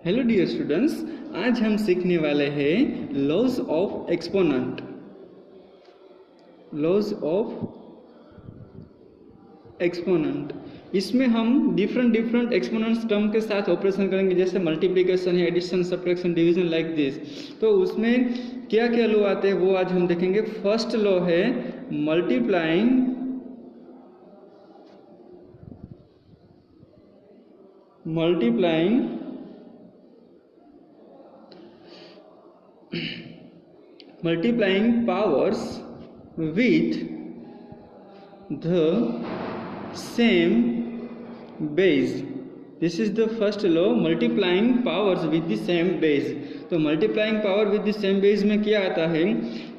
Hello dear students, आज हम सीखने वाले हैं laws of exponent. Laws of exponent, इसमें हम डिफरेंट एक्सपोनेंट्स टर्म के साथ ऑपरेशन करेंगे, जैसे मल्टीप्लिकेशन है, addition, subtraction, division, like this. तो उसमें क्या क्या लॉ आते हैं वो आज हम देखेंगे। फर्स्ट लॉ है multiplying powers with the same base. This is the first law, multiplying powers with the same base. तो multiplying power with the same base में क्या आता है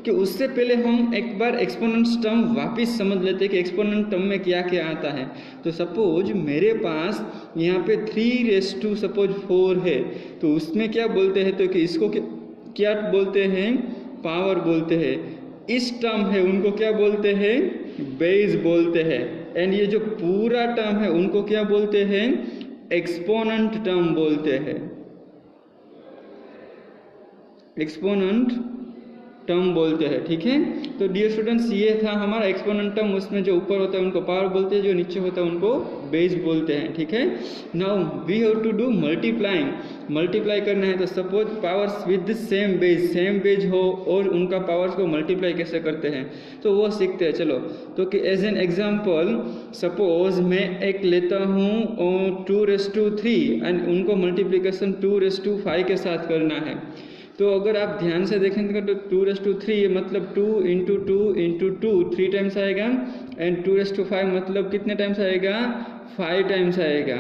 कि उससे पहले हम एक बार एक्सपोनेंट्स टर्म वापस समझ लेते हैं कि एक्सपोनेंट टर्म में क्या क्या आता है। तो सपोज मेरे पास यहाँ पे 3 सपोज 4 है, तो उसमें क्या बोलते हैं, तो कि इसको क्या बोलते हैं, पावर बोलते हैं। इस टर्म है उनको क्या बोलते हैं, बेस बोलते हैं। एंड ये जो पूरा टर्म है उनको क्या बोलते हैं, एक्सपोनेंट टर्म बोलते हैं, एक्सपोनेंट टर्म बोलते हैं। ठीक है, तो डियर स्टूडेंट्स ये था हमारा एक्सपोनेंट टर्म। उसमें जो ऊपर होता है उनको पावर बोलते हैं, जो नीचे होता है उनको बेस बोलते हैं। ठीक है, now we have to do multiplying. Multiply करना है तो suppose powers with the same base हो और उनका पावर्स को मल्टीप्लाई कैसे करते हैं तो वो सीखते हैं। चलो, तो कि एज एन एग्जाम्पल सपोज मैं एक लेता हूँ 2⁻³ एंड उनको मल्टीप्लिकेशन 2⁵ के साथ करना है। तो अगर आप ध्यान से देखेंगे तो 2⁻³ मतलब 2 × 2 × 2 3 टाइम्स आएगा, एंड 2⁵ मतलब कितने टाइम्स आएगा, 5 टाइम्स आएगा।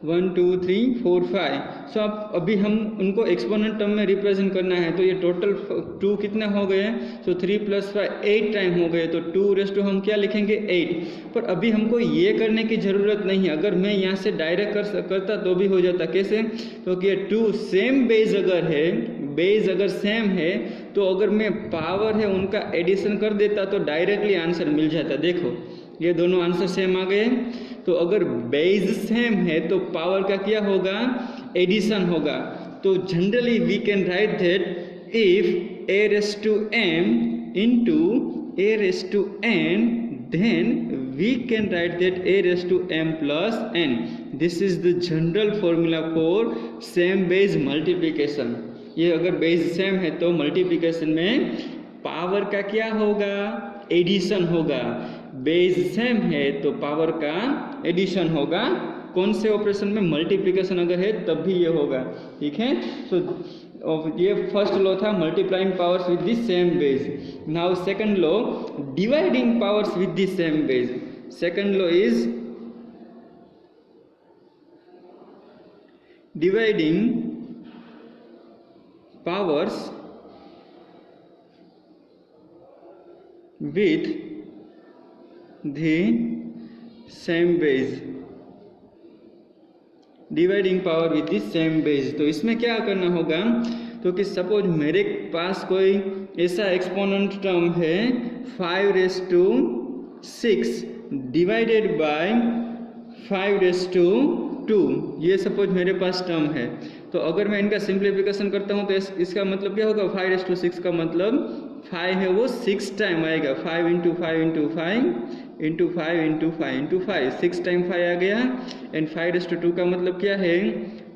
1 2 3 4 5। सो अब अभी हम उनको एक्सपोनेंट टर्म में रिप्रेजेंट करना है, तो ये टोटल 2 कितने हो गए, सो 3 + 5 8 टाइम हो गए। तो 2 हम क्या लिखेंगे, 8। पर अभी हमको ये करने की ज़रूरत नहीं है। अगर मैं यहाँ से डायरेक्ट करता तो भी हो जाता। कैसे, तो कि 2 सेम बेस अगर है, बेस अगर सेम है तो अगर मैं पावर है उनका एडिशन कर देता तो डायरेक्टली आंसर मिल जाता। देखो ये दोनों आंसर सेम आ गए। तो अगर बेस सेम है तो पावर का क्या होगा, एडिशन होगा। तो generally we can write that if a⁻m × a⁻n then we can write that a⁻m + n. This is the general formula for same base multiplication. ये अगर बेस सेम है तो मल्टीप्लिकेशन में पावर का क्या होगा, एडिशन होगा। बेस सेम है तो पावर का एडिशन होगा। कौन से ऑपरेशन में, मल्टीप्लिकेशन अगर है तब भी ये होगा। ठीक है, तो ये फर्स्ट लॉ था multiplying powers with the same base. Now second law, dividing powers with the same base. Second law is dividing powers with the same base। Dividing power with the same base. तो इसमें क्या करना होगा, तो कि suppose मेरे पास कोई ऐसा एक्सपोनेंट टर्म है 5⁻6 डिवाइडेड बाय 5⁻2। ये सपोज मेरे पास टर्म है। तो अगर मैं इनका सिंप्लीफिकेशन करता हूँ तो इसका मतलब क्या होगा, 5⁻6 का मतलब 5 है वो 6 टाइम आएगा। 5 × 5 × 5 × 5 × 5 × 5 6 टाइम 5 आ गया। एंड 5⁻2 का मतलब क्या है,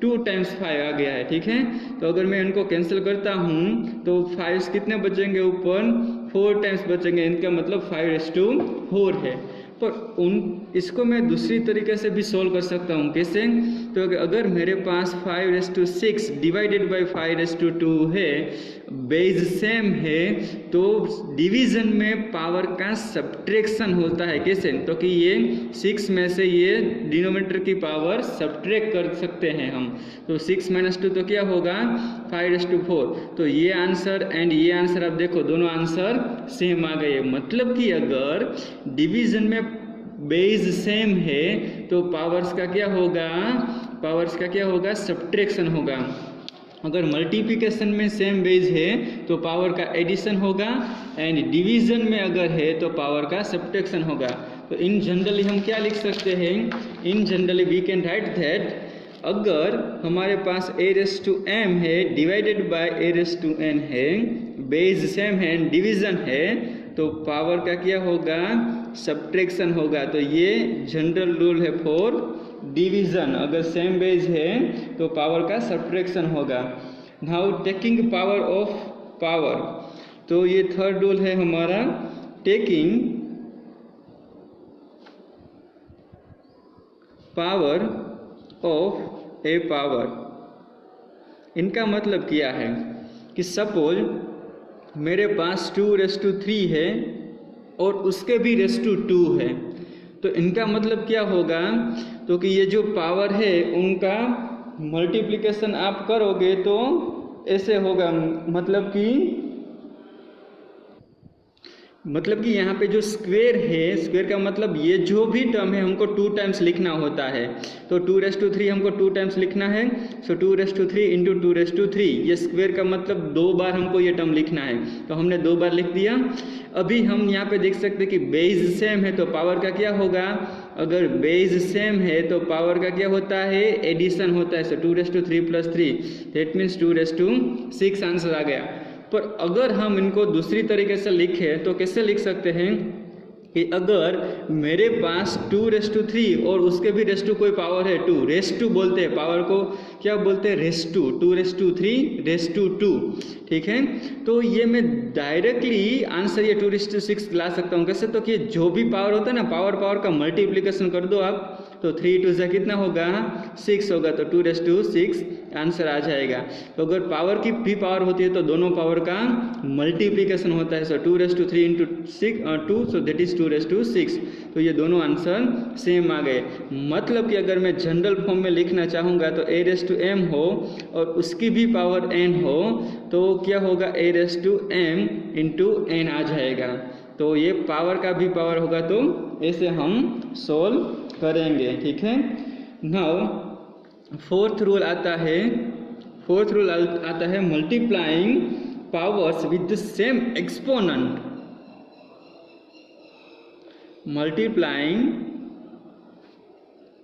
2 टाइम्स 5 आ गया है। ठीक है, तो अगर मैं इनको कैंसिल करता हूँ तो 5 कितने बचेंगे, ऊपर 4 टाइम्स बचेंगे। इनका मतलब 5⁻4 है। पर इसको मैं दूसरी तरीके से भी सोल्व कर सकता हूँ। कैसे, तो अगर मेरे पास 5⁻6 डिवाइडेड बाय 5⁻2 है, बेस सेम है, तो डिवीजन में पावर का सब्ट्रैक्शन होता है। कैसे, तो कि ये 6 में से ये डिनोमिनेटर की पावर सब्ट्रैक्ट कर सकते हैं हम। तो 6 - 2 तो क्या होगा, 5⁻4। तो ये आंसर एंड ये आंसर आप देखो दोनों आंसर सेम आ गए। मतलब कि अगर डिवीजन में बेस सेम है तो पावर्स का क्या होगा, सब्ट्रैक्शन होगा। अगर मल्टीप्लिकेशन में सेम बेस है तो पावर का एडिशन होगा, एंड डिवीजन में अगर है तो पावर का सब्ट्रैक्शन होगा। तो इन जनरली हम क्या लिख सकते हैं, in generally we can write that अगर हमारे पास a रेस टू m है divided by a raise to n है, बेस सेम है, डिवीजन है, तो पावर का क्या होगा, सब्ट्रैक्शन होगा। तो ये जनरल रूल है फॉर डिवीजन, अगर सेम बेस है तो पावर का सब्ट्रैक्शन होगा। Now taking power of power, तो ये थर्ड रूल है हमारा, taking power of A power. इनका मतलब क्या है कि सपोज मेरे पास 2⁻³ है और उसके भी ⁻² है, तो इनका मतलब क्या होगा, तो कि ये जो पावर है उनका मल्टीप्लिकेशन आप करोगे तो ऐसे होगा, मतलब कि यहाँ पे जो स्क्वायर है, स्क्वायर का मतलब ये जो भी टर्म है हमको 2 टाइम्स लिखना होता है। तो 2⁻³ हमको 2 टाइम्स लिखना है, सो 2⁻³ इंटू 2⁻3, ये स्क्वायर का मतलब 2 बार हमको ये टर्म लिखना है, तो हमने 2 बार लिख दिया। अभी हम यहाँ पे देख सकते हैं कि बेस सेम है तो पावर का क्या होगा, अगर बेस सेम है तो पावर का क्या होता है, एडिशन होता है। सो 2⁻³ + 3 दैट मीन्स 2⁻6 आंसर आ गया। पर अगर हम इनको दूसरी तरीके से लिखें तो कैसे लिख सकते हैं कि अगर मेरे पास 2⁻³ और उसके भी ⁻² कोई पावर है 2, ⁻² बोलते हैं पावर को, क्या बोलते हैं, ⁻², 2⁻3 ⁻², ठीक है। तो ये मैं डायरेक्टली आंसर ये 2⁻6 ला सकता हूँ। कैसे, तो कि जो भी पावर होता है ना, पावर का मल्टीप्लिकेशन कर दो आप, तो 3 × 2 कितना होगा, 6 होगा, तो 2⁻6 आंसर आ जाएगा। तो अगर पावर की भी पावर होती है तो दोनों पावर का मल्टीप्लिकेशन होता है। सो 2⁻3 × 2, सो दैट इज 2⁻6। तो ये दोनों आंसर सेम आ गए। मतलब कि अगर मैं जनरल फॉर्म में लिखना चाहूँगा तो a⁻m हो और उसकी भी पावर n हो, तो क्या होगा, a⁻m × n आ जाएगा। तो ये पावर का भी पावर होगा, तो ऐसे हम सोल्व करेंगे, ठीक है। नाउ फोर्थ रूल आता है multiplying powers with the same exponent. Multiplying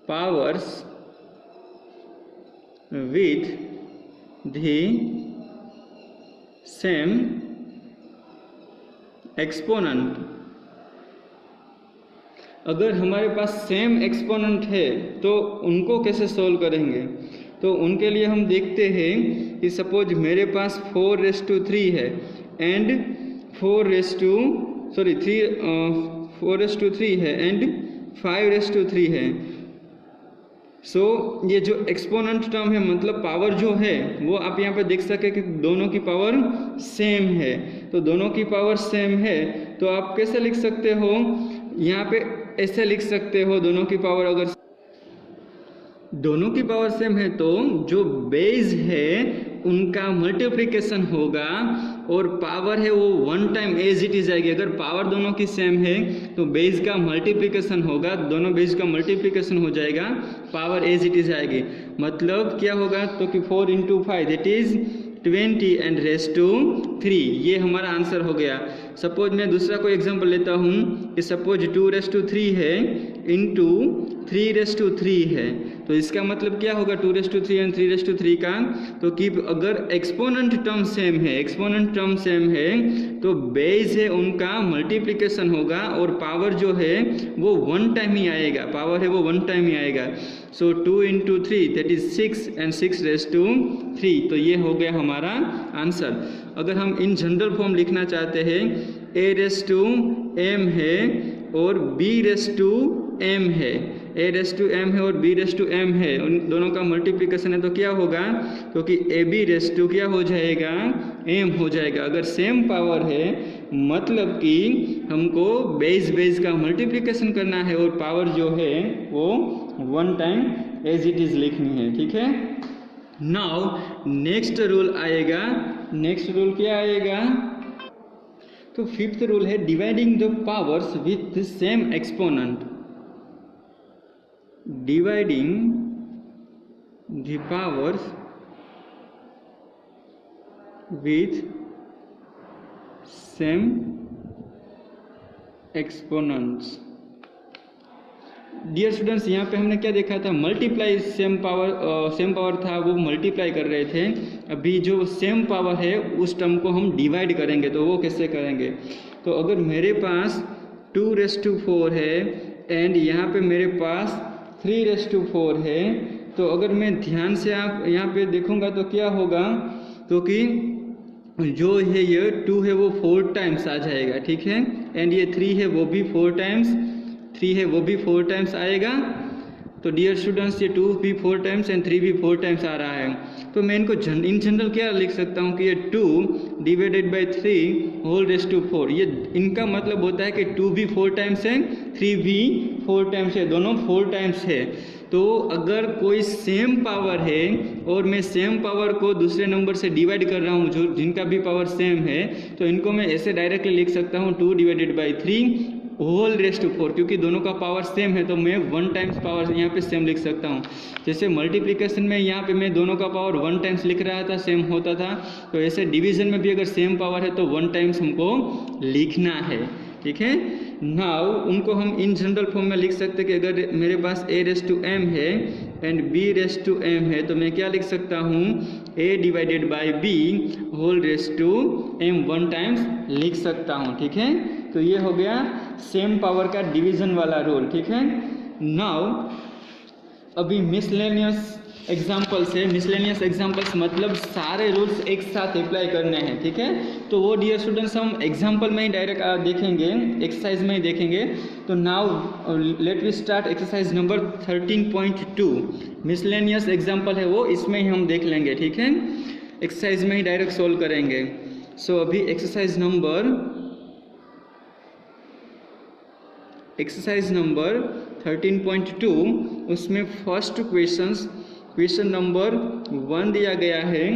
powers with the same exponent. अगर हमारे पास सेम एक्सपोनेंट है तो उनको कैसे सोल्व करेंगे, तो उनके लिए हम देखते हैं कि सपोज मेरे पास 4⁻³ है एंड 4⁻3 है एंड 5⁻3 है। सो ये जो एक्सपोनेंट टर्म है, मतलब पावर जो है वो आप यहाँ पे देख सके कि दोनों की पावर सेम है। तो दोनों की पावर सेम है तो आप कैसे लिख सकते हो, यहाँ पे ऐसे लिख सकते हो, दोनों की पावर अगर दोनों की पावर सेम है तो जो बेस है उनका मल्टीप्लिकेशन होगा और पावर है वो 1 टाइम एज इट इज आएगी। अगर पावर दोनों की सेम है तो बेस का मल्टीप्लिकेशन होगा, दोनों बेस का मल्टीप्लिकेशन हो जाएगा, पावर एज इट इज आएगी। मतलब क्या होगा, तो कि 4 × 5 दैट इज 20 एंड ⁻3, ये हमारा आंसर हो गया। सपोज मैं दूसरा कोई एग्जांपल लेता हूँ कि सपोज 2⁻3 है इंटू 3⁻3 है, तो इसका मतलब क्या होगा 2⁻3 एंड 3⁻3 का, तो कि अगर एक्सपोनेंट टर्म सेम है तो बेस है उनका मल्टीप्लिकेशन होगा और पावर जो है वो 1 टाइम ही आएगा, पावर है वो 1 टाइम ही आएगा। सो 2 × 3 दैट इज 6 एंड 6⁻3, तो ये हो गया हमारा आंसर। अगर हम इन जनरल फॉर्म लिखना चाहते हैं, a⁻m है और b⁻m है, a⁻m है और b⁻m है, उन दोनों का मल्टीप्लिकेशन है तो क्या होगा, क्योंकि ab⁻, क्या हो जाएगा, m हो जाएगा। अगर सेम पावर है मतलब कि हमको बेस का मल्टीप्लिकेशन करना है और पावर जो है वो 1 टाइम एज इट इज लिखनी है, ठीक है। नाउ नेक्स्ट रूल आएगा, नेक्स्ट रूल क्या आएगा, तो फिफ्थ रूल है dividing the powers with the same exponent. Dividing the powers with same exponents. Dear students यहाँ पे हमने क्या देखा था, मल्टीप्लाई सेम पावर था वो मल्टीप्लाई कर रहे थे। अभी जो सेम पावर है उस टर्म को हम डिवाइड करेंगे, तो वो कैसे करेंगे। तो अगर मेरे पास 2⁴ है एंड यहाँ पे मेरे पास 3⁴ है, तो अगर मैं ध्यान से आप यहाँ पे देखूँगा तो क्या होगा, तो कि जो है ये 2 है वो 4 टाइम्स आ जाएगा, ठीक है। एंड ये 3 है वो भी 4 टाइम्स, 3 है वो भी 4 टाइम्स आएगा। तो डियर स्टूडेंट्स ये 2 भी 4 टाइम्स एंड 3 भी 4 टाइम्स आ रहा है। तो मैं इनको इन जनरल क्या लिख सकता हूँ कि ये 2 डिवाइडेड बाई 3⁴ ये इनका मतलब होता है कि 2 भी 4 टाइम्स है, 3 भी 4 टाइम्स है, दोनों 4 टाइम्स है। तो अगर कोई सेम पावर है और मैं सेम पावर को दूसरे नंबर से डिवाइड कर रहा हूँ जो जिनका भी पावर सेम है, तो इनको मैं ऐसे डायरेक्टली लिख सकता हूँ 2 डिवाइडेड बाई 3⁴ क्योंकि दोनों का पावर सेम है तो मैं 1 टाइम्स पावर यहाँ पे सेम लिख सकता हूँ। जैसे मल्टीप्लिकेशन में यहाँ पे मैं दोनों का पावर 1 टाइम्स लिख रहा था, सेम होता था, तो ऐसे डिवीजन में भी अगर सेम पावर है तो 1 टाइम्स हमको लिखना है, ठीक है। नाउ उनको हम इन जनरल फॉर्म में लिख सकते हैं कि अगर मेरे पास a⁻m है एंड b⁻m है, तो मैं क्या लिख सकता हूँ, a divided by b⁻m 1 times लिख सकता हूँ, ठीक है। तो ये हो गया सेम पावर का डिवीजन वाला रूल, ठीक है। नाउ अभी मिसलेनियस एग्जाम्पल्स है। मिसलेनियस एग्जाम्पल्स मतलब सारे रूल्स एक साथ अप्लाई करने हैं, ठीक है। तो वो डियर स्टूडेंट्स हम एग्जाम्पल में ही डायरेक्ट देखेंगे, एक्सरसाइज में ही देखेंगे। तो now let we start exercise number 13.2। Miscellaneous example है वो, इसमें ही हम देख लेंगे, ठीक है। एक्सरसाइज में ही डायरेक्ट सोल्व करेंगे। सो अभी एक्सरसाइज नंबर 13.2 उसमें फर्स्ट क्वेश्चन नंबर 1 दिया गया है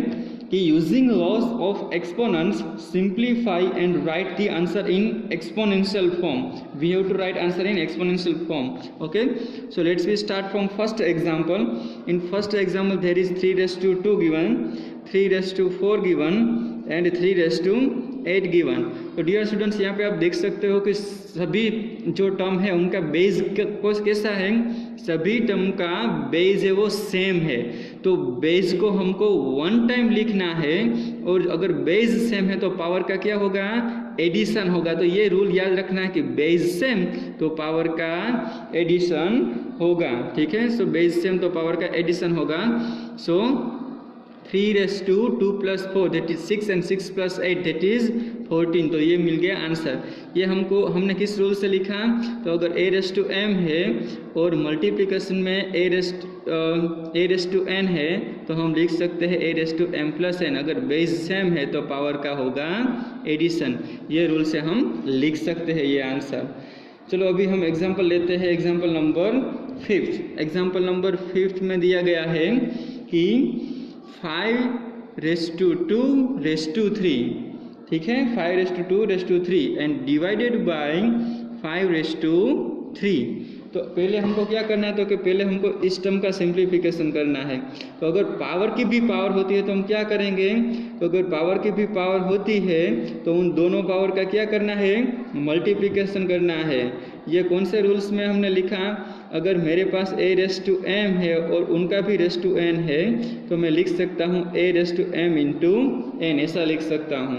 कि using laws of exponents simplify and write the answer in exponential form. We have to write answer in exponential form, okay. So let's we start from first example. In first example there is 3⁻² given, 3⁻4 given and 3⁻8 given. तो dear students यहाँ पे आप देख सकते हो कि सभी जो टर्म है उनका बेस कैसा है, सभी टर्म का बेस है वो सेम है। तो बेस को हमको 1 टाइम लिखना है और अगर बेस सेम है तो पावर का क्या होगा, एडिशन होगा। तो ये रूल याद रखना है कि बेस सेम तो पावर का एडिशन होगा, ठीक है। सो बेस सेम तो पावर का एडिशन होगा। सो 3⁻2 + 4 that is 6 and 6 + 8 that is 14। तो ये मिल गया आंसर। ये हमने किस रूल से लिखा, तो अगर a⁻m है और मल्टीप्लिकेशन में a⁻n है तो हम लिख सकते हैं a⁻m + n। अगर बेस सेम है तो पावर का होगा एडिशन। ये रूल से हम लिख सकते हैं ये आंसर। चलो अभी हम एग्जाम्पल लेते हैं। Example number 5। एग्जाम्पल नंबर 5 में दिया गया है कि 5⁻2�3, ठीक है, 5⁻2�3 एंड डिवाइडेड बाय 5⁻3। तो पहले हमको क्या करना है, तो कि पहले हमको इस टर्म का सिंप्लीफिकेशन करना है। तो अगर पावर की भी पावर होती है तो हम क्या करेंगे, तो अगर पावर की भी पावर होती है तो उन दोनों पावर का क्या करना है, मल्टीप्लिकेशन करना है। ये कौन से रूल्स में हमने लिखा, अगर मेरे पास a⁻m है और उनका भी n है तो मैं लिख सकता हूँ a⁻m × n, ऐसा लिख सकता हूँ।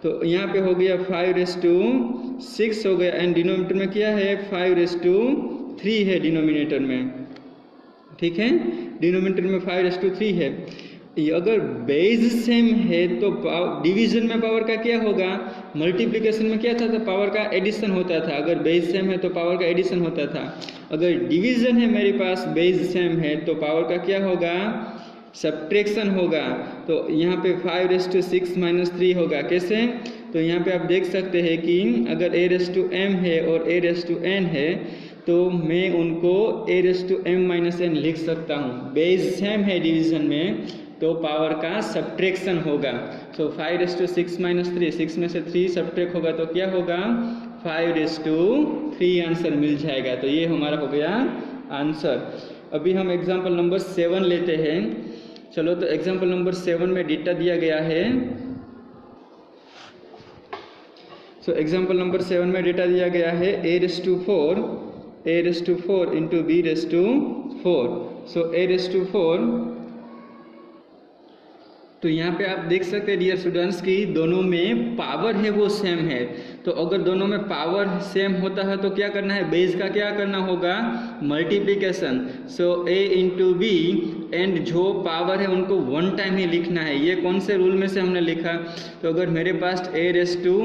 तो यहाँ पे हो गया 5⁻6 हो गया एंड डिनोमिनेटर में क्या है, 5⁻3 है डिनोमिनेटर में, ठीक है। डिनोमिनेटर में 5⁻3 है। अगर बेस सेम है तो डिवीजन में पावर का क्या होगा, मल्टीप्लिकेशन में क्या था, तो पावर का एडिशन होता था। अगर बेस सेम है तो पावर का एडिशन होता था। अगर डिवीजन है मेरे पास, बेस सेम है तो पावर का क्या होगा, सब्ट्रैक्शन होगा। तो यहाँ पे 5⁻6 - 3 होगा। कैसे, तो यहाँ पे आप देख सकते हैं कि अगर a⁻m है और a⁻n है तो मैं उनको a⁻m - n लिख सकता हूँ। बेस सेम है डिवीजन में तो पावर का सब्ट्रैक्शन होगा। सो 5⁻6 - 3, 6 में से 3 सब्ट्रैक्ट होगा तो क्या होगा, 5⁻3 आंसर मिल जाएगा। तो ये हमारा हो गया आंसर। अभी हम एग्जाम्पल नंबर 7 लेते हैं। चलो तो एग्जाम्पल नंबर 7 में डेटा दिया गया है। सो एग्जाम्पल नंबर 7 में डेटा दिया गया है a⁻4 a raised to 4 into b raised to 4. So a raised to 4, तो यहाँ पे आप देख सकते हैं डियर स्टूडेंट्स की दोनों में पावर है वो सेम है। तो अगर दोनों में पावर सेम होता है तो क्या करना है, बेस का क्या करना होगा, multiplication. So a into b, and जो पावर है उनको वन टाइम ही लिखना है। ये कौन से रूल में से हमने लिखा, तो अगर मेरे पास a रेस टू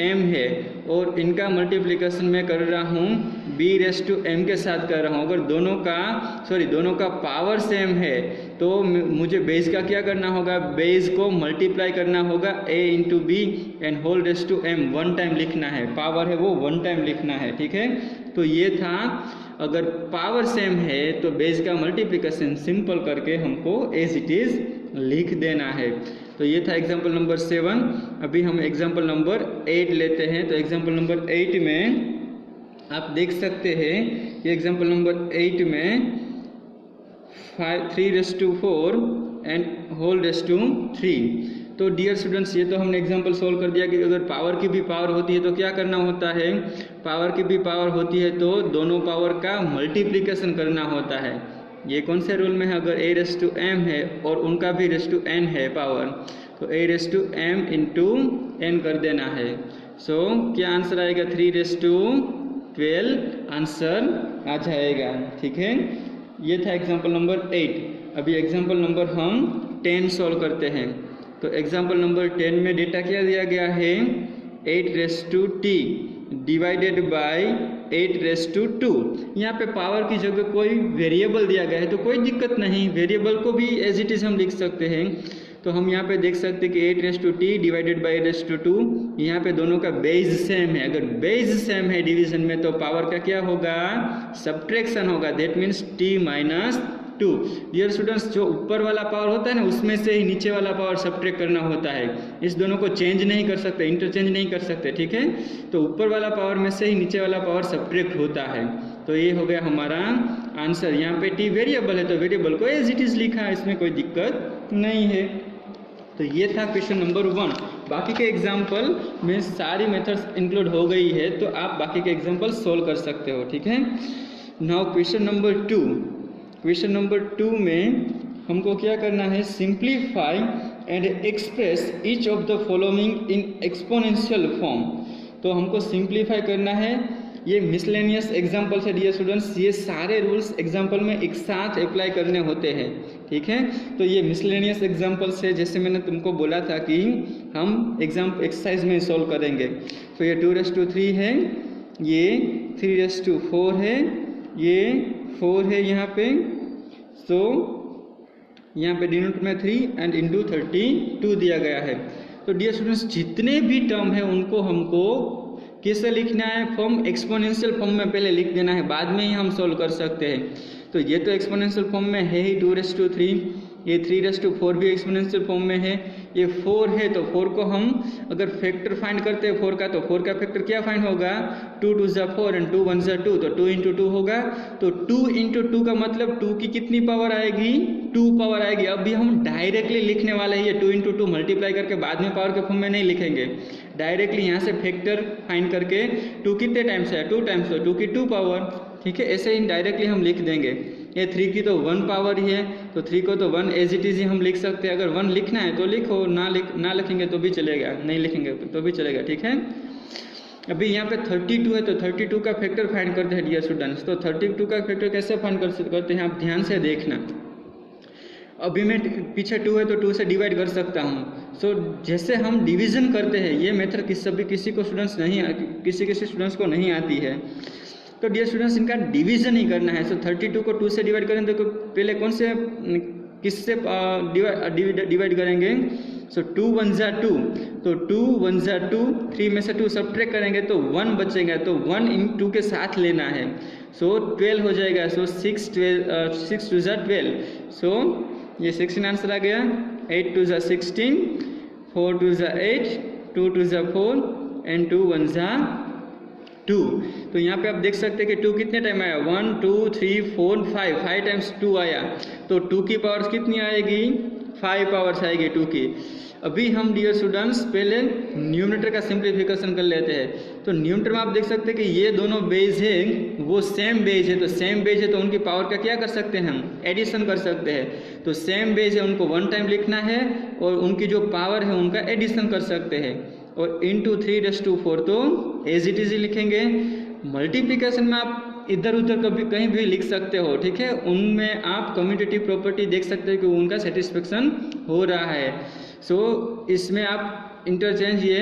m है और इनका मल्टीप्लिकेशन मैं कर रहा हूँ b रेस टू m के साथ कर रहा हूँ, अगर दोनों का पावर सेम है तो मुझे बेस का क्या करना होगा, बेस को मल्टीप्लाई करना होगा a into b and whole raise to m, one time लिखना है, पावर है वो वन टाइम लिखना है। ठीक है, तो ये था अगर पावर सेम है तो बेस का मल्टीप्लिकेशन सिंपल करके हमको एज इट इज लिख देना है। तो ये था एग्जाम्पल नंबर 7। अभी हम एग्जाम्पल नंबर 8 लेते हैं। तो एग्जाम्पल नंबर 8 में आप देख सकते हैं कि एग्जाम्पल नंबर 8 में 3 raise to 4 and whole raise to 3। तो डियर स्टूडेंट्स ये तो हमने एग्जांपल सोल्व कर दिया कि अगर पावर की भी पावर होती है तो क्या करना होता है, पावर की भी पावर होती है तो दोनों पावर का मल्टीप्लिकेशन करना होता है। ये कौन से रूल में है, अगर a रेस टू m है और उनका भी रेस टू n है पावर, तो a raise to m into n कर देना है। सो क्या आंसर आएगा, 3 रेस टू 12 आंसर आ जाएगा। ठीक है, ये था एग्जाम्पल नंबर 8। अभी एग्जाम्पल नंबर हम 10 सॉल्व करते हैं। तो एग्जाम्पल नंबर 10 में डेटा क्या दिया गया है, 8 raise to t divided by 8 raise to 2। यहाँ पे पावर की जगह कोई वेरिएबल दिया गया है तो कोई दिक्कत नहीं, वेरिएबल को भी एज इट इज हम लिख सकते हैं। तो हम यहाँ पे देख सकते हैं कि 8 raise to t divided by 8 raise to 2, यहाँ पे दोनों का बेस सेम है। अगर बेस सेम है डिवीजन में तो पावर का क्या होगा, सब्ट्रैक्शन होगा, that means t minus 2। Dear students जो ऊपर वाला पावर होता है ना उसमें से ही नीचे वाला पावर सब्ट्रैक्ट करना होता है, इस दोनों को चेंज नहीं कर सकते, इंटरचेंज नहीं कर सकते। ठीक है, तो ऊपर वाला पावर में से ही नीचे वाला पावर सब्ट्रैक्ट होता है। तो ये हो गया हमारा आंसर। यहाँ पे t वेरिएबल है तो वेरिएबल को एज इट इज लिखा है, इसमें कोई दिक्कत नहीं है। तो ये था क्वेश्चन नंबर 1। बाकी के एग्जाम्पल में सारी मेथड्स इंक्लूड हो गई है तो आप बाकी के एग्जाम्पल सोल्व कर सकते हो। ठीक है, now question number 2। Question number 2 में हमको क्या करना है, simplify and express each of the following in exponential form. तो हमको सिंप्लीफाई करना है। ये मिसलेनियस एग्जाम्पल है डियर स्टूडेंट्स, ये सारे रूल्स एग्जाम्पल में एक साथ अप्लाई करने होते हैं। ठीक है, तो ये मिसलेनियस एग्जाम्पल्स है, जैसे मैंने तुमको बोला था कि हम एक्सरसाइज में सॉल्व करेंगे। तो ये 2 रेस टू 3 है, ये 3 रेस टू 4 है, ये 4 है यहाँ पे। सो यहाँ पे डिनोट में 3 एंड इंटू 32 दिया गया है। तो डियर स्टूडेंट्स जितने भी टर्म है उनको हमको कैसे लिखना है, फॉर्म एक्सपोनेंशियल फॉर्म में पहले लिख देना है, बाद में ही हम सॉल्व कर सकते हैं। तो ये तो एक्सपोनेंशियल फॉर्म में है ही 2 रेस टू 3, ये 3 रेस टू 4 भी एक्सपोनेंशियल फॉर्म में है, ये 4 है तो 4 को हम अगर फैक्टर फाइंड करते हैं 4 का, तो 4 का फैक्टर क्या फाइंड होगा, 2 2 ज़ा 4 एंड 2 1 ज़ा 2, तो 2 इंटू 2 होगा। तो 2 इंटू 2 का मतलब 2 की कितनी पावर आएगी, 2 पावर आएगी। अभी हम डायरेक्टली लिखने वाले हैं, ये 2 इंटू 2 मल्टीप्लाई करके बाद में पावर के फॉर्म में नहीं लिखेंगे, डायरेक्टली यहाँ से फैक्टर फाइंड करके 2 कितने टाइम्स है, 2 टाइम्स, तो 2 की 2 पावर। ठीक है, ऐसे ही डायरेक्टली हम लिख देंगे। ये 3 की तो 1 पावर ही है तो 3 को तो 1 एज इट इज ही हम लिख सकते हैं। अगर 1 लिखना है तो लिखो, ना लिखेंगे तो भी चलेगा, नहीं लिखेंगे तो भी चलेगा। ठीक है, अभी यहाँ पे 32 है तो 32 का फैक्टर फाइंड करते हैं डियर स्टूडेंट्स। तो 32 का फैक्टर कैसे फाइंड करते हैं आप ध्यान से देखना। अभी मैं पीछे 2 है तो 2 से डिवाइड कर सकता हूँ। सो जैसे हम डिवीज़न करते हैं, ये मेथड किसी स्टूडेंट्स को नहीं आती है, तो डियर स्टूडेंट्स इनका डिवीज़न ही करना है। सो 32 को 2 से डिवाइड करें तो पहले कौन से किससे डिवाइड करेंगे। सो 2 1 ज़ा 2, तो 2 1 ज़ा 2, 3 में से 2 सब्ट्रैक्ट करेंगे तो 1 बचेगा, तो 1 इन 2 के साथ लेना है। सो 12 हो जाएगा। सो 6 2 ज़ा 12, सो ये 16 आंसर आ गया। 8 2 ज़ा 16, 4 2 ज़ा 8, 2 2 ज़ा 4 एंड 2 1 ज़ा 2। तो यहाँ पे आप देख सकते हैं कि 2 कितने टाइम आया, 1 2 3 4 5 टाइम्स 2 आया। तो 2 की पावर्स कितनी आएगी, 5 पावर्स आएगी 2 की। अभी हम डियर स्टूडेंट्स पहले न्यूमरेटर का सिंप्लीफिकेशन कर लेते हैं। तो न्यूमरेटर में आप देख सकते हैं कि ये दोनों बेस है वो सेम बेस है, तो सेम बेस है तो उनकी पावर का क्या कर सकते हैं हम, एडिशन कर सकते हैं। तो सेम बेस है उनको वन टाइम लिखना है और उनकी जो पावर है उनका एडिशन कर सकते हैं। और इंटू 3⁴ तो एज इट इज लिखेंगे। मल्टीप्लिकेशन में आप इधर उधर कभी कहीं भी लिख सकते हो, ठीक है। उनमें आप कम्यूटेटिव प्रॉपर्टी देख सकते हो कि उनका सेटिस्फेक्शन हो रहा है। सो इसमें आप इंटरचेंज ये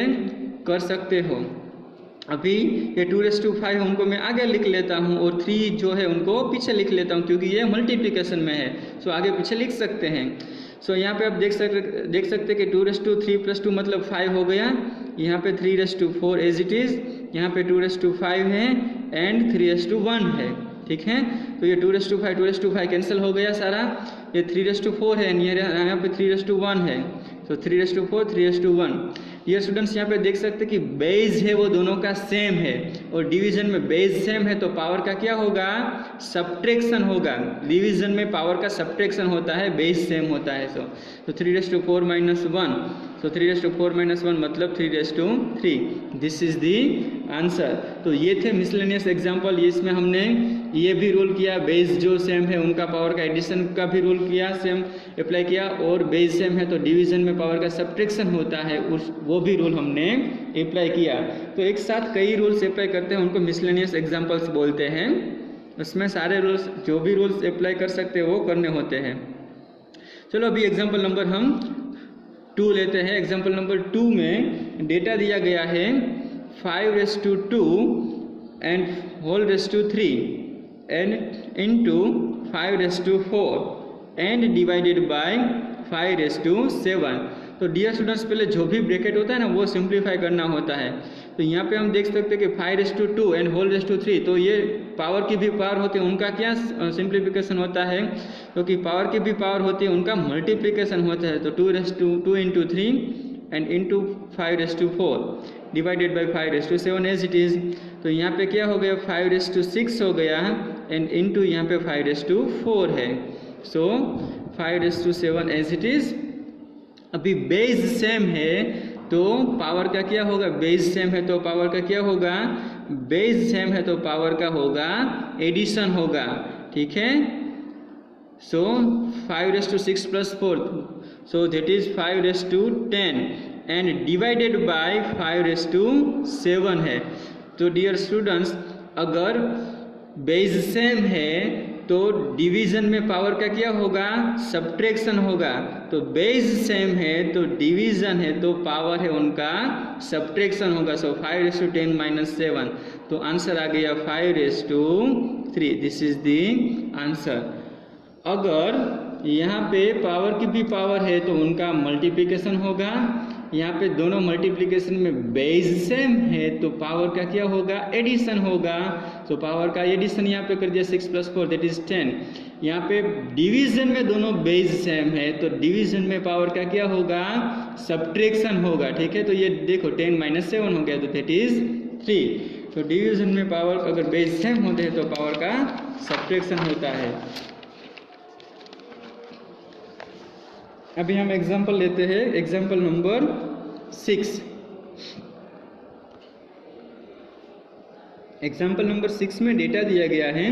कर सकते हो। अभी ये 2⁵ उनको मैं आगे लिख लेता हूँ और 3 जो है उनको पीछे लिख लेता हूँ क्योंकि ये मल्टीप्लिकेशन में है। सो आगे पीछे लिख सकते हैं। सो यहाँ पे आप देख सकते कि 2⁵ + 2 मतलब 5 हो गया। यहाँ पे 3⁴ एज इट इज़, यहाँ पे 2⁵ है एंड 3:1 है, ठीक है। तो ये 2⁵ कैंसिल हो गया सारा। ये 3:4 है, यहाँ पे 3:1 है। तो 3:4 3:1। ये स्टूडेंट्स यहाँ पे देख सकते हैं कि बेस है वो दोनों का सेम है और डिवीजन में बेस सेम है तो पावर का क्या होगा, सब्ट्रैक्शन होगा। डिवीजन में पावर का सब्ट्रैक्शन होता है, बेस सेम होता है। तो 3⁴ - 1, तो 3⁴ - 1 मतलब 3:3। This is the answer. तो ये थे मिसलेनियस एग्जाम्पल। इसमें हमने ये भी रूल किया, बेस जो सेम है उनका पावर का एडिशन का भी रूल किया, सेम अप्लाई किया। और बेस सेम है तो डिवीजन में पावर का सब्ट्रैक्शन होता है, वो भी रूल हमने अप्लाई किया। तो एक साथ कई रूल्स अप्लाई करते हैं, उनको मिसलेनियस एग्जाम्पल्स बोलते हैं। उसमें सारे रूल्स जो भी रूल्स अप्लाई कर सकते हैं वो करने होते हैं। चलो अभी एग्जाम्पल नंबर हम 2 लेते हैं। एग्जाम्पल नंबर 2 में डेटा दिया गया है 5⁻2 and whole raise to 3 and into 5⁻4 and divided by 5⁻7। तो डियर स्टूडेंट्स पहले जो भी ब्रैकेट होता है ना वो सिंप्लीफाई करना होता है। तो यहाँ पे हम देख सकते हैं कि 5⁻2 एंड होल रेज़ टू 3, तो ये पावर की भी पावर होती है, उनका क्या सिंप्लीफिकेशन होता है, क्योंकि पावर की भी पावर होती है उनका मल्टीप्लिकेशन होता है। तो 2 × 3 and into 5⁻4 divided by 5⁻7 as it is. तो यहाँ पे क्या हो गया 5⁻6 हो गया एंड इंटू यहाँ पे 5⁻4 है। सो 5⁻7 एज इट इज़। अभी बेस सेम है तो पावर का क्या होगा, बेस सेम है तो पावर का क्या होगा, बेस सेम है तो पावर का होगा एडिशन होगा, ठीक है। सो 5⁻6 + 4 so that is 5⁻10 and divided by 5⁻7 है। तो डियर स्टूडेंट्स अगर बेस सेम है तो डिवीजन में पावर का क्या होगा, सब्ट्रैक्शन होगा। तो बेस सेम है तो डिवीजन है तो पावर है उनका सब्ट्रैक्शन होगा। सो 5⁻10 - 7 तो आंसर आ गया 5⁻3। This is the answer. अगर यहाँ पे पावर की भी पावर है तो उनका मल्टीप्लिकेशन होगा। यहाँ पे दोनों मल्टीप्लिकेशन में बेस सेम है तो पावर का क्या होगा, एडिशन होगा। तो पावर का एडिशन यहाँ पे कर दिया 6 + 4 दैट इज 10। यहाँ पे डिवीजन में दोनों बेस सेम है तो डिवीजन में पावर का क्या होगा, सब्ट्रैक्शन होगा, ठीक है। तो ये देखो 10 - 7 हो गया तो दैट इज 3। तो डिवीजन में पावर अगर बेस सेम होते हैं तो पावर का सब्ट्रैक्शन होता है। अभी हम एग्जाम्पल लेते हैं, एग्जाम्पल नंबर 6। एग्जाम्पल नंबर 6 में डेटा दिया गया है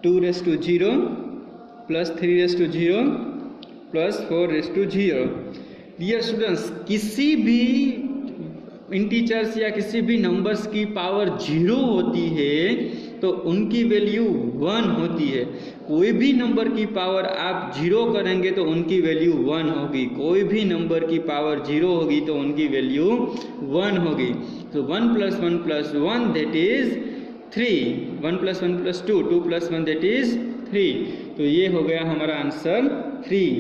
2⁻0 + 3⁻0 + 4⁻0। डियर स्टूडेंट्स किसी भी इंटीजर्स या किसी भी नंबर्स की पावर 0 होती है तो उनकी वैल्यू 1 होती है। कोई भी नंबर की पावर आप 0 करेंगे तो उनकी वैल्यू 1 होगी। कोई भी नंबर की पावर 0 होगी तो उनकी वैल्यू 1 होगी। तो 1 + 1 + 1 दैट इज 3, 1 + 1 + 2, 2 + 1 दैट इज 3। तो ये हो गया हमारा आंसर 3।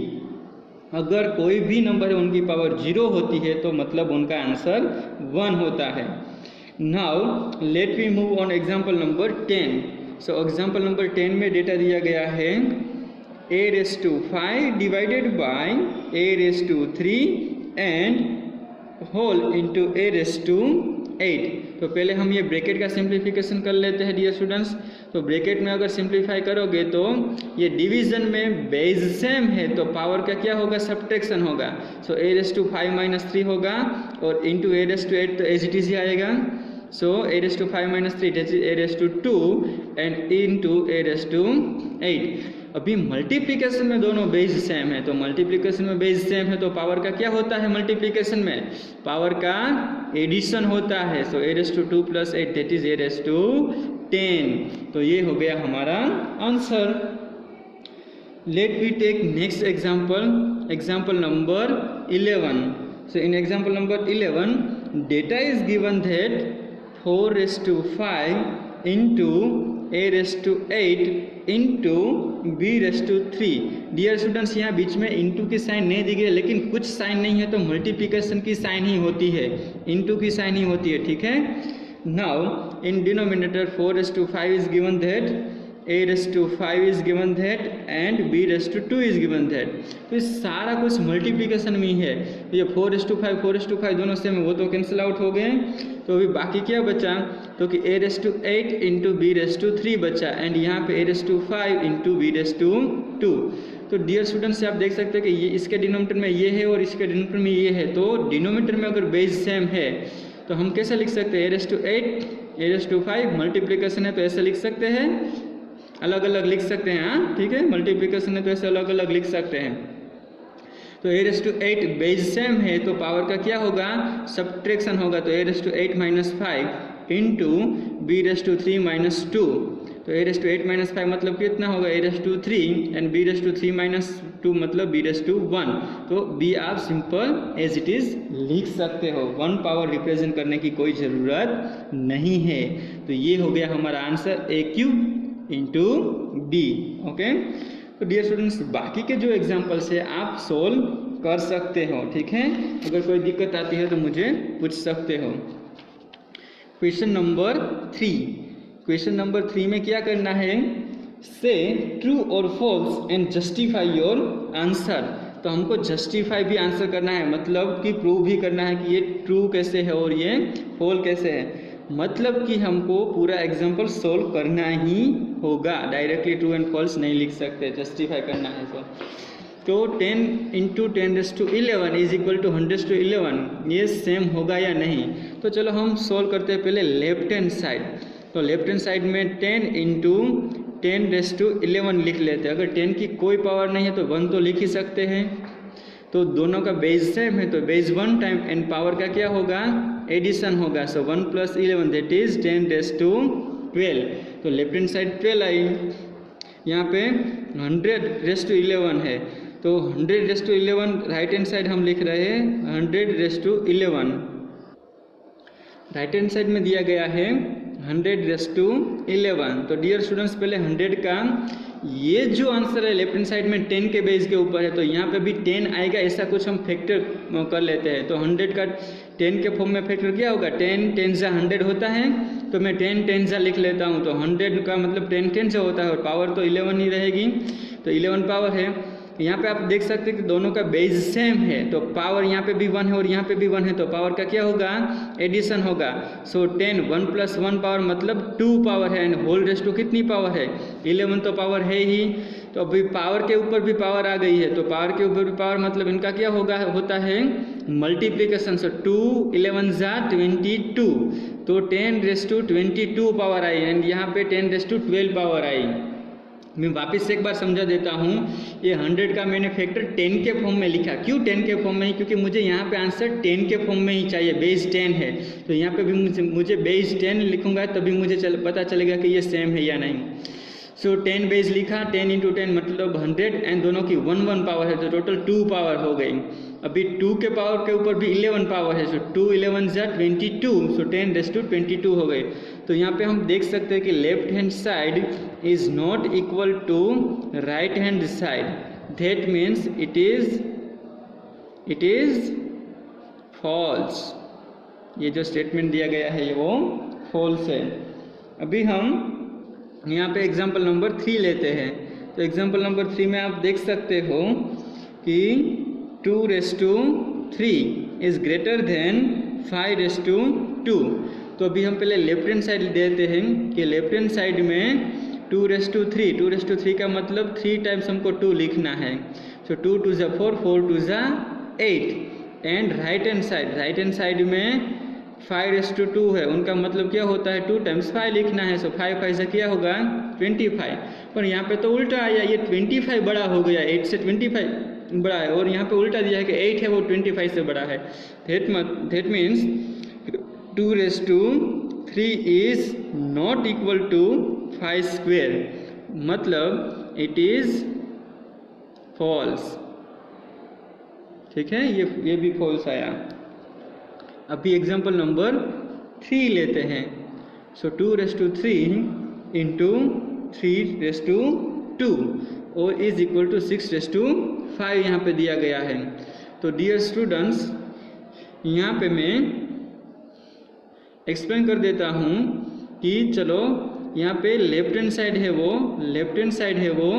अगर कोई भी नंबर है उनकी पावर 0 होती है तो मतलब उनका आंसर 1 होता है। Now let we move on example number 10। So example number 10 में डेटा दिया गया है a⁵ divided by a⁵ and whole into a⁵ 8। तो पहले हम ये ब्रैकेट का सिंप्लीफिकेशन कर लेते हैं डियर स्टूडेंट्स। तो ब्रैकेट में अगर सिंप्लीफाई करोगे तो ये डिवीजन में बेस सेम है तो पावर का क्या होगा, सब्ट्रैक्शन होगा। सो a⁵ -3 होगा और इंटू a⁵ तो एज इट इज ही आएगा। सो a⁵ -3 that is a⁵2 and into a⁵8। अभी मल्टीप्लिकेशन में दोनों बेस सेम है, तो मल्टीप्लिकेशन में बेस सेम है तो पावर का क्या होता है, मल्टीप्लिकेशन में पावर का एडिशन होता है। सो a⁵2 + 8 that is a⁻10। तो ये हो गया हमारा answer. Let we take next example number 11। So in example number 11 data is given that 4⁵5 into a⁵8 into b⁵3। Dear students यहाँ बीच में इंटू की साइन नहीं दी गई, लेकिन कुछ साइन नहीं है तो मल्टीप्लिकेशन की साइन ही होती है, इंटू की साइन ही होती है, ठीक है। Now in denominator 4⁵5 is given that a⁵5 is given that and b⁵2 is given that. तो ये सारा कुछ मल्टीप्लिकेशन में ही है। तो ये 4⁵5 दोनों सेम है, वो तो कैंसिल आउट हो गए। तो अभी बाकी क्या बचा, तो कि a⁵8 इंटू b⁵3 बचा एंड यहाँ पे a⁵5 इंटू b⁵2। तो डियर स्टूडेंट्स आप देख सकते हैं कि ये इसके डिनोमिनेटर में ये है और इसके डिनोमिनेटर में ये है। तो डिनोमिनेटर में अगर बेस सेम है तो हम कैसे लिख सकते हैं, a⁵8 a⁵5 मल्टीप्लिकेशन है तो ऐसे लिख सकते हैं, अलग अलग लिख सकते हैं, हाँ ठीक है, मल्टीप्लिकेशन है तो ऐसे अलग अलग लिख सकते हैं। तो a⁵8 बेस सेम है तो पावर का क्या होगा, सब्ट्रैक्शन होगा। तो a⁵8 - 5 इंटू b⁵3 - 2। तो a⁵8 - 5 मतलब कितना होगा, a⁵3 एंड b⁵3 - 2 मतलब b⁵1। तो b आप सिंपल एज इट इज लिख सकते हो, 1 पावर रिप्रेजेंट करने की कोई ज़रूरत नहीं है। तो ये हो गया हमारा answer a³ into b। Okay, तो डियर स्टूडेंट्स बाकी के जो एग्जाम्पल्स है आप सोल्व कर सकते हो, ठीक है। अगर कोई दिक्कत आती है तो मुझे पूछ सकते हो। क्वेश्चन नंबर 3 में क्या करना है, से ट्रू और false and justify your answer. तो हमको जस्टिफाई भी आंसर करना है, मतलब कि प्रूव भी करना है कि ये ट्रू कैसे है और ये फॉल कैसे है। मतलब कि हमको पूरा एग्जाम्पल सोल्व करना ही होगा, डायरेक्टली ट्रू एंड फॉल्स नहीं लिख सकते, जस्टिफाई करना है। तो 10 इंटू 10⁻11 इज इक्वल टू 100⁻11, ये सेम होगा या नहीं। तो चलो हम सोल्व करते हैं पहले लेफ्ट हैंड साइड। तो लेफ्ट हैंड साइड में 10 इंटू 10⁻11 लिख लेते हैं। अगर 10 की कोई पावर नहीं है तो 1 तो लिख ही सकते हैं। तो दोनों का बेस सेम है तो बेस 1 टाइम एंड पावर का क्या होगा, एडिशन होगा। सो 1 + 11 दैट इज 10⁻12। तो लेफ्ट हैंड साइड 12 आई, यहाँ पे 100⁻11 है तो 100⁻11 राइट हैंड साइड हम लिख रहे हैं 100⁻11। राइट हैंड साइड में दिया गया है 100⁻11। तो डियर स्टूडेंट्स पहले 100 का ये जो आंसर है लेफ्ट हैंड साइड में 10 के बेस के ऊपर है तो यहाँ पे भी 10 आएगा, ऐसा कुछ हम फैक्टर कर लेते हैं। तो 100 का 10 के फॉर्म में फैक्टर क्या होगा, 10 10 100 होता है तो मैं 10 10 लिख लेता हूँ। तो 100 का मतलब 10 10 से होता है और पावर तो 11 ही रहेगी, तो 11 पावर है। यहाँ पे आप देख सकते हैं कि दोनों का बेस सेम है तो पावर यहाँ पे भी 1 है और यहाँ पे भी 1 है तो पावर का क्या होगा, एडिशन होगा। सो 10 1 + 1 पावर मतलब 2 पावर है एंड होल रेस टू कितनी पावर है, 11 तो पावर है ही। तो अभी पावर के ऊपर भी पावर आ गई है तो पावर के ऊपर भी पावर मतलब इनका क्या होता है मल्टीप्लिकेशन। सो 2 11 = 22 तो 10⁻22 पावर आई एंड यहाँ पे 10⁻12 पावर आई। मैं वापस से एक बार समझा देता हूँ, ये 100 का मैंने फैक्टर 10 के फॉर्म में लिखा। क्यों 10 के फॉर्म में, क्योंकि मुझे यहाँ पे आंसर 10 के फॉर्म में ही चाहिए, बेस 10 है तो यहाँ पे भी मुझे बेस 10 लिखूंगा तभी मुझे पता चलेगा कि ये सेम है या नहीं। सो 10 बेस लिखा, 10 × 10 मतलब 100 एंड दोनों की 1 1 पावर है तो टोटल 2 पावर हो गई। अभी 2 के पावर के ऊपर भी 11 पावर है, सो 2 11 = 22 सो 10⁻22 हो गई। तो यहाँ पे हम देख सकते हैं कि left hand side is not equal to right hand side, that means it is false. ये जो स्टेटमेंट दिया गया है ये वो फॉल्स है। अभी हम यहाँ पे एग्जाम्पल नंबर 3 लेते हैं। तो एग्जाम्पल नंबर 3 में आप देख सकते हो कि 2⁻3 इज ग्रेटर देन 5⁻2 2। तो अभी हम पहले लेफ्ट हैंड साइड देते हैं कि लेफ्ट हैंड साइड में 2⁻3, 2⁻3 का मतलब 3 टाइम्स हमको 2 लिखना है। सो 2 2 ज़ा 4, 4 2 ज़ा 8। एंड राइट हैंड साइड में 5:2 है, उनका मतलब क्या होता है 2 टाइम्स 5 लिखना है। सो 5 5 से क्या होगा 25। पर यहाँ पे तो उल्टा आया, ये 25 बड़ा हो गया, 8 से 25 बड़ा है, और यहाँ पे उल्टा दिया है कि 8 है वो 25 से बड़ा है। That means 2⁻3 is not equal to 5 square, मतलब इट इज फॉल्स। ठीक है, ये भी फॉल्स आया। अभी एग्जाम्पल नंबर 3 लेते हैं। सो 2⁻3 इंटू 3⁻2 और इज इक्वल टू 6⁻5 यहाँ पे दिया गया है। तो डियर स्टूडेंट्स, यहाँ पे मैं एक्सप्लेन कर देता हूँ कि चलो यहाँ पे लेफ्ट हैंड साइड है वो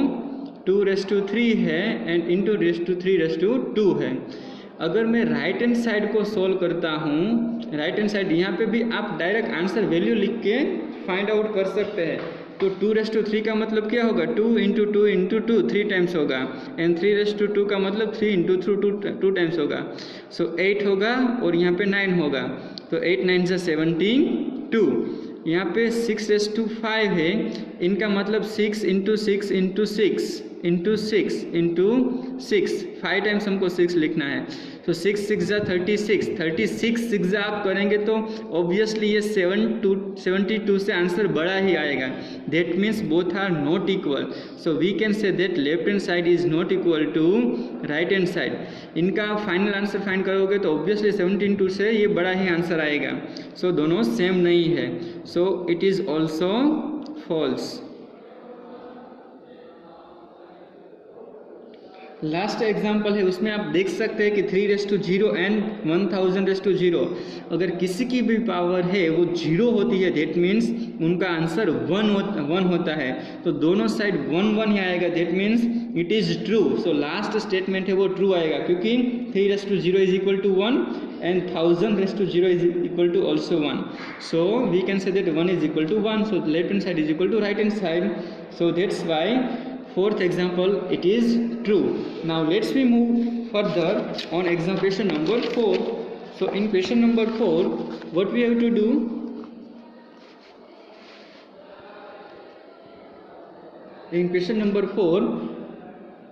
2⁻3 है एंड इंटू 3⁻2 है। अगर मैं राइट हैंड साइड को सोल्व करता हूँ, राइट हैंड साइड यहाँ पे भी आप डायरेक्ट आंसर वैल्यू लिख के फाइंड आउट कर सकते हैं। तो 2⁻3 का मतलब क्या होगा 2 इंटू 2 इंटू 2 3 टाइम्स होगा, एंड 3⁻2 का मतलब 3 इंटू 2 टाइम्स होगा। सो 8 होगा और यहाँ पे 9 होगा, तो 8 9 से 72। यहाँ पे 6⁻5 है, इनका मतलब 6 into 6 into 6 into 6 into 6, 5 times हमको 6 लिखना है। तो 6 6 ज़ा 36, 36 6 ज़ा आप करेंगे तो ऑब्वियसली ये 72 से आंसर बड़ा ही आएगा। That means both are not equal. So we can say that left hand side is not equal to right hand side. इनका फाइनल आंसर फाइंड करोगे तो ऑब्वियसली 72 से ये बड़ा ही आंसर आएगा। सो दोनों सेम नहीं है, so it is also false. Last example है, उसमें आप देख सकते हैं कि 3⁻0 एंड 1000⁻0 अगर किसी की भी पावर है वो 0 होती है, दैट मीन्स उनका आंसर 1 होता है। तो दोनों साइड 1 1 ही आएगा, that means it is true. So last statement है वो ट्रू आएगा, क्योंकि 3⁻0 is equal to 1 and 1000⁻0 is equal to also 1। So we can say that 1 is equal to 1, so left hand side is equal to right hand side. So that's why fourth example it is true. Now let's we move further on exam question number 4. So in question number 4 what we have to do, in question number 4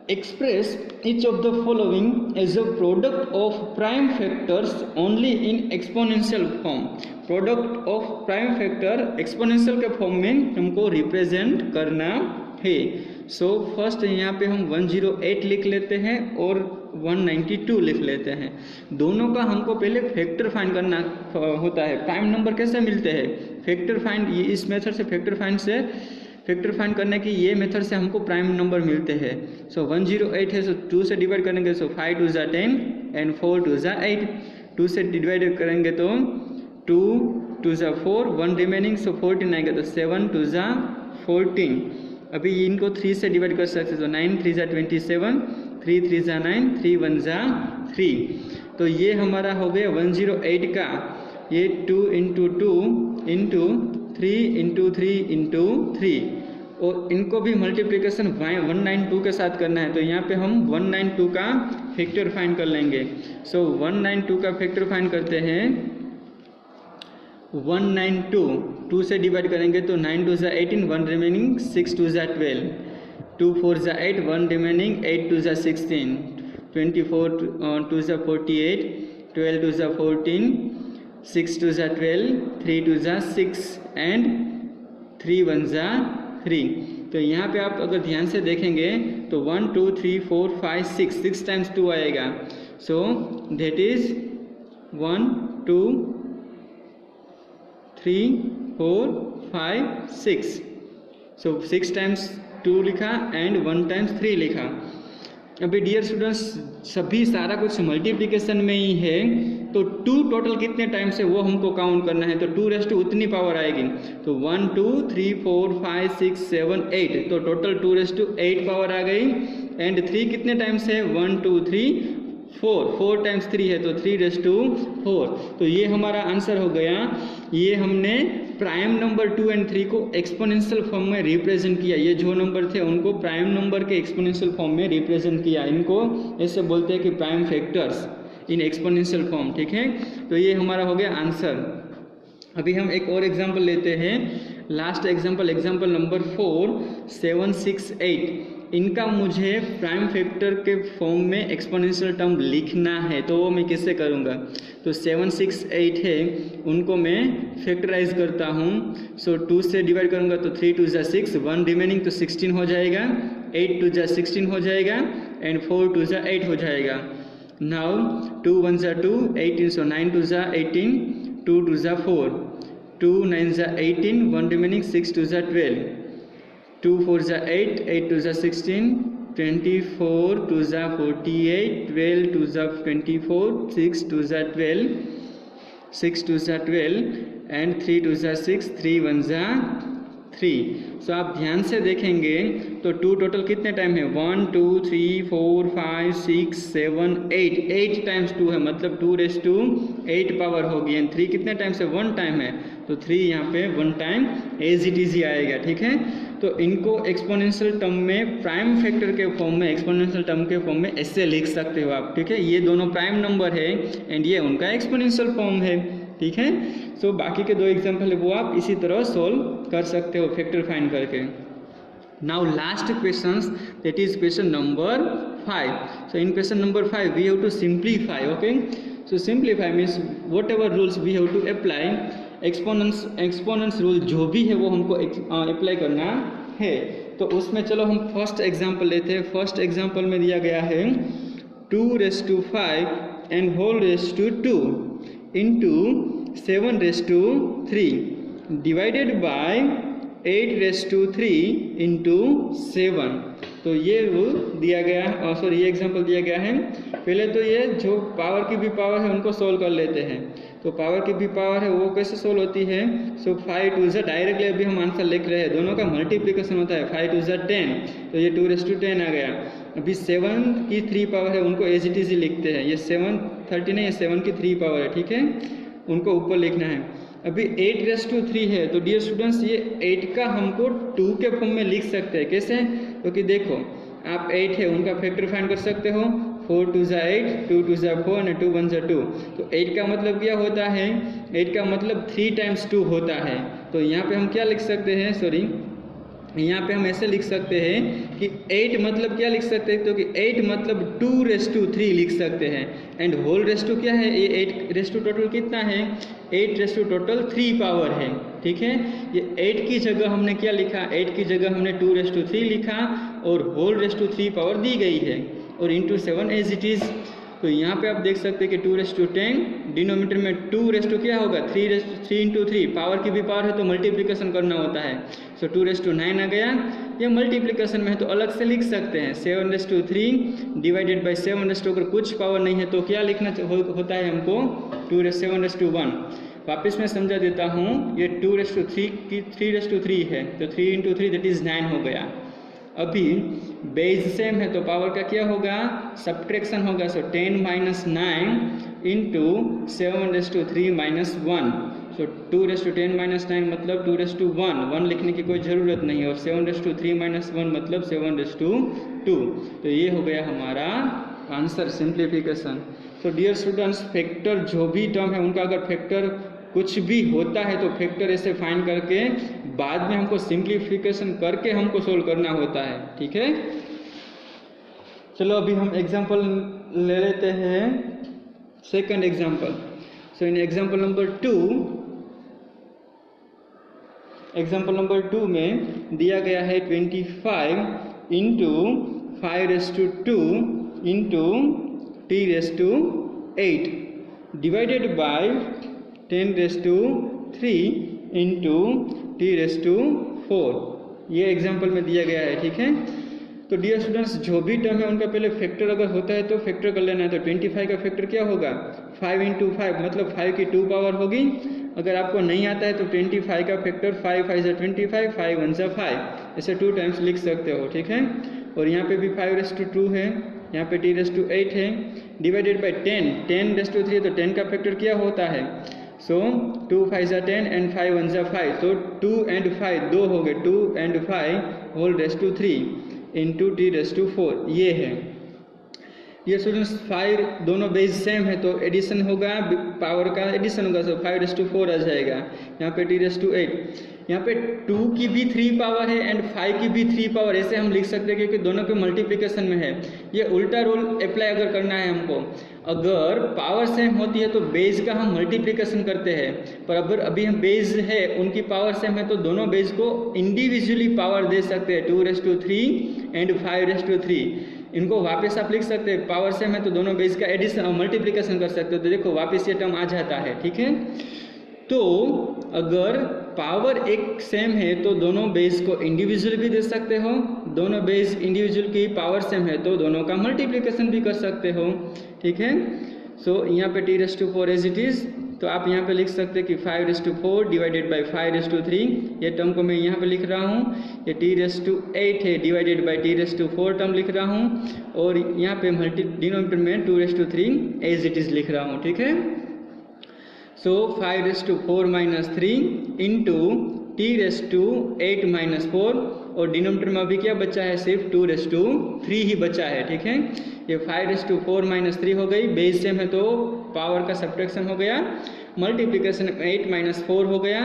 express each of the following as a product of prime factors only in exponential form. Product of prime factor exponential के form में हमको represent करना है। So first यहाँ पे हम 108 लिख लेते हैं और 192 लिख लेते हैं। दोनों का हमको पहले फैक्टर फाइंड करना होता है। प्राइम नंबर कैसे मिलते हैं, फैक्टर फाइंड, ये इस मेथड से फैक्टर फाइंड करने की ये मेथड से हमको प्राइम नंबर मिलते हैं। सो 108 है, सो 2 से डिवाइड करेंगे, सो 5 2 ज़ा 10 एंड 4 2 ज़ा 8। 2 से डिवाइड करेंगे तो 2 2 ज़ा 4, 1 रिमेनिंग, सो 14 आएगा, तो 7 2 ज़ा 14। अभी इनको 3 से डिवाइड कर सकते हैं, तो 9 3 ज़ा 27, 3 3 ज़ा 9, 3 1 ज़ा 3। तो ये हमारा हो गया 108 का, ये 2 इंटू 2 इंटू 3 इंटू 3 इंटू 3, और इनको भी मल्टीप्लिकेशन 192 के साथ करना है। तो यहाँ पे हम 192 का फैक्टर फाइंड कर लेंगे। सो 192 का फैक्टर फाइंड करते हैं। 192 2 से डिवाइड करेंगे तो 9 2 ज़ा 18, 1 रिमेनिंग, 6 2 ज़ा 12, 2 4 ज़ा 8, 1 रिमेनिंग, 8 2 ज़ा 16, 24 2 ज़ा 48, 12 2 ज़ा 14, 6 2 ज़ा 12, 3 2 ज़ा 6 एंड 3 1 ज़ा 3। तो यहाँ पे आप अगर ध्यान से देखेंगे तो 1 2 3 4 5 6 टाइम्स 2 आएगा। So that is 1 2 3 4 5 6। So 6 times 2 लिखा एंड 1 टाइम्स 3 लिखा। अभी डियर स्टूडेंट्स सभी सारा कुछ मल्टीप्लिकेशन में ही है, तो 2 टोटल कितने टाइम्स है वो हमको काउंट करना है। तो 2 रेज़ टू उतनी पावर आएगी, तो 1 2 3 4 5 6 7 8, तो टोटल 2 रेज़ टू 8 पावर आ गई। एंड 3 कितने टाइम्स है, 1 2 3 4 टाइम्स 3 है तो 3⁴। तो ये हमारा आंसर हो गया। ये हमने प्राइम नंबर 2 एंड 3 को एक्सपोनेंशियल फॉर्म में रिप्रेजेंट किया। ये जो नंबर थे उनको प्राइम नंबर के एक्सपोनेंशियल फॉर्म में रिप्रेजेंट किया। इनको ऐसे बोलते हैं कि prime factors in exponential form, ठीक है। तो ये हमारा हो गया आंसर। अभी हम एक और एग्जाम्पल लेते हैं, लास्ट एग्जाम्पल, एग्जाम्पल नंबर 4, 7, 6, 8। इनका मुझे प्राइम फैक्टर के फॉर्म में एक्सपोनेंशियल टर्म लिखना है, तो वो मैं किससे करूँगा। तो 7, 6, 8 है, उनको मैं फैक्टराइज करता हूँ। सो 2 से डिवाइड करूँगा तो 3 2 जा 6, 1 रिमेनिंग तो 16 हो जाएगा, 8 2 जा 16 हो जाएगा एंड 4 2 जा 8 हो जाएगा। नाउ 2 1 जा 2, 18 सो 9 2 जा 18, 2 2 जा 4, 2 9 जा 18, 1 रिमेनिंग 6 2 जा 12, 2 4 जा 8, 8 2 जा 16, 24 2 जा 48, 12 2 जा 24, 6 2 जा 12, 6 2 जा 12 एंड 3 2 जा 6, 3 1 जा 3। सो आप ध्यान से देखेंगे तो 2 टोटल कितने टाइम है, 1 2 3 4 5 6 7 8 टाइम्स 2 है, मतलब 2⁸ पावर होगी। एंड 3 कितने टाइम से, 1 टाइम है, तो 3 यहाँ पे 1 टाइम एज इट इज ही आएगा, ठीक है। तो इनको एक्सपोनेंशियल टर्म में प्राइम फैक्टर के फॉर्म में, एक्सपोनेंशियल टर्म के फॉर्म में ऐसे लिख सकते हो आप, ठीक है। ये दोनों प्राइम नंबर है एंड ये उनका एक्सपोनेंशियल फॉर्म है, ठीक है। सो बाकी के 2 एग्जाम्पल है वो आप इसी तरह सोल्व कर सकते हो फैक्टर फाइंड करके। Now last question, that is question number 5. So in question number 5 we have to simplify, okay. So simplify means whatever rules we have to apply, exponents rule जो भी है वो हमको apply करना है। तो उसमें चलो हम फर्स्ट एग्जाम्पल लेते हैं। फर्स्ट एग्जाम्पल में दिया गया है 2⁵ and whole raise to 2 into 7⁵ divided by 8�3 into 7। तो ये रूल दिया गया है, सॉरी ये एग्जांपल दिया गया है। पहले तो ये जो पावर की भी पावर है उनको सोल्व कर लेते हैं। तो पावर की भी पावर है वो कैसे सोल्व होती है, सो 5 2 जा, डायरेक्टली अभी हम आंसर लिख रहे हैं, दोनों का मल्टीप्लिकेशन होता है, 5 2 जा 10, तो ये 2⁻10 आ गया। अभी 7 की 3 पावर है उनको एज इट इज ही लिखते हैं, ये 7 30 नहीं, ये 7 की 3 पावर है, ठीक है, उनको ऊपर लिखना है। अभी 8�3 है, तो डियर स्टूडेंट्स ये 8 का हमको 2 के फॉर्म में लिख सकते हैं। कैसे, क्योंकि देखो आप 8 है उनका फैक्टर फाइंड कर सकते हो, 4 2 जा 8, 2 2 जा 4 और 2 1 जा 2। तो 8 का मतलब क्या होता है, 8 का मतलब 3 टाइम्स 2 होता है। तो यहाँ पे हम क्या लिख सकते हैं, सॉरी यहाँ पे हम ऐसे लिख सकते हैं कि 8 मतलब क्या लिख सकते हैं, क्योंकि 8 मतलब 2�3 लिख सकते हैं एंड होल रेस्टू क्या है, ये 8⁻, टोटल कितना है, 8⁻, टोटल 3 पावर है, ठीक है। ये 8 की जगह हमने क्या लिखा, 8 की जगह हमने 2�3 लिखा और होल रेस्टू 3 पावर दी गई है और इंटू 7 एज इट इज़। तो यहाँ पे आप देख सकते हैं कि 2�10, डिनोमीटर में 2 क्या होगा, 3 इंटू 3, पावर की भी पावर है तो मल्टीप्लिकेशन करना होता है। सो 2�9 आ गया, ये मल्टीप्लिकेशन में है तो अलग से लिख सकते हैं, 7�3 डिवाइडेड बाई 7, अगर कुछ पावर नहीं है तो क्या लिखना होता है हमको, 7�1। वापस मैं समझा देता हूँ, ये 2�3 की 3�3 है तो 3 इंटू 3 दैट इज़ 9 हो गया। अभी बेस सेम है तो पावर का क्या होगा, सब्ट्रैक्शन होगा। सो 10 - 9 इंटू 7�3 - 1। सो 2�10 - 9 मतलब 2�1, 1 लिखने की कोई ज़रूरत नहीं है, और 7�3 - 1 मतलब 7�2। तो ये हो गया हमारा आंसर, सिंप्लीफिकेशन। तो डियर स्टूडेंट्स, फैक्टर जो भी टर्म है उनका अगर फैक्टर कुछ भी होता है तो फैक्टर ऐसे फाइंड करके बाद में हमको सिंप्लीफिकेशन करके हमको सोल्व करना होता है, ठीक है। चलो अभी हम एग्जांपल ले लेते हैं, सेकंड एग्जांपल। सो इन एग्जांपल नंबर 2 में दिया गया है 25 into 5⁻² into t⁸8 divided by 10⁻³ into t⁴। ये एग्जाम्पल में दिया गया है, ठीक है। तो डियर स्टूडेंट्स, जो भी टर्म है उनका पहले फैक्टर अगर होता है तो फैक्टर कर लेना है। तो 25 का फैक्टर क्या होगा, 5 इंटू 5 मतलब 5 की 2 पावर होगी। अगर आपको नहीं आता है तो 25 का फैक्टर 5 5 जा 25, 5 1 जा 5, ऐसे 2 टाइम्स लिख सकते हो, ठीक है। और यहाँ पे भी 5⁻² है, यहाँ पे t⁸8 है, डिवाइडेड बाई 10 रेस्ट टू 3 तो 10 का फैक्टर क्या होता है? सो 2 5 जा 10 एंड 5 1 जा 5, तो 2 एंड 5 दो हो गए, 2 and 5 whole raised to 3 into t raised to 4, ये है। ये स्टूडेंट्स 5 दोनों बेस सेम है तो एडिशन होगा, पावर का एडिशन होगा, सो 5 रेस्ट टू 4 आ जाएगा। यहाँ पे टी रेस्ट टू 8, यहाँ पे 2 की भी 3 पावर है एंड 5 की भी 3 पावर, ऐसे हम लिख सकते हैं क्योंकि दोनों के मल्टीप्लिकेशन में है। ये उल्टा रूल अप्लाई अगर करना है हमको, अगर पावर सेम होती है तो बेस का हम मल्टीप्लिकेशन करते हैं, पर अभी हम बेस है उनकी पावर सेम है तो दोनों बेस को इंडिविजुअली पावर दे सकते हैं, 2 raised to 3 and 5 raised to 3। इनको वापस आप लिख सकते हैं, पावर सेम है तो दोनों बेस का एडिशन और मल्टीप्लिकेशन कर सकते हो, तो देखो वापस ये टर्म आ जाता है, ठीक है। तो अगर पावर एक सेम है तो दोनों बेस को इंडिविजुअल भी दे सकते हो, दोनों बेस इंडिविजुअल की पावर सेम है तो दोनों का मल्टीप्लिकेशन भी कर सकते हो, ठीक है। सो यहाँ पे t raised to 4 as it is, तो आप यहाँ पे लिख सकते हैं कि 5 raised to 4 divided by 5 raised to 3, ये टर्म को मैं यहाँ पे लिख रहा हूँ। ये टी रेस्ट टू 8 है divided by t raised to 4 term लिख रहा हूँ, और यहाँ पे डिनोमिनेटर में 2 raised to 3 as it is लिख रहा हूँ, ठीक है। So 5 raised to 4 minus 3 into t raised to 8 minus 4, और डिनोमिनेटर में अभी क्या बचा है? सिर्फ 2 रेस्ट टू 3 ही बचा है, ठीक है। ये 5 रेस्ट टू 4 माइनस 3 हो गई, बेस सेम है तो पावर का सब्ट्रैक्शन हो गया, मल्टीप्लिकेशन 8 माइनस 4 हो गया,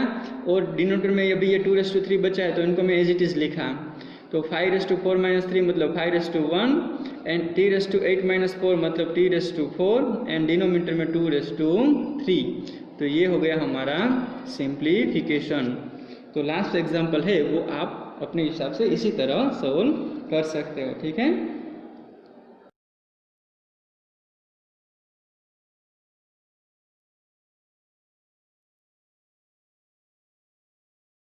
और डिनोमिनेटर में अभी ये 2 रेस्ट टू 3 बचा है तो इनको मैं एज इट इज़ लिखा। तो 5 रेस्ट टू 4 माइनस 3 मतलब 5 raised to 1 and t raised to 8 minus 4 मतलब t raised to 4 and denominator में 2 रेस्ट टू 3। तो ये हो गया हमारा सिंप्लीफिकेशन। तो लास्ट एग्जाम्पल है वो आप अपने हिसाब से इसी तरह सॉल्व कर सकते हो, ठीक है।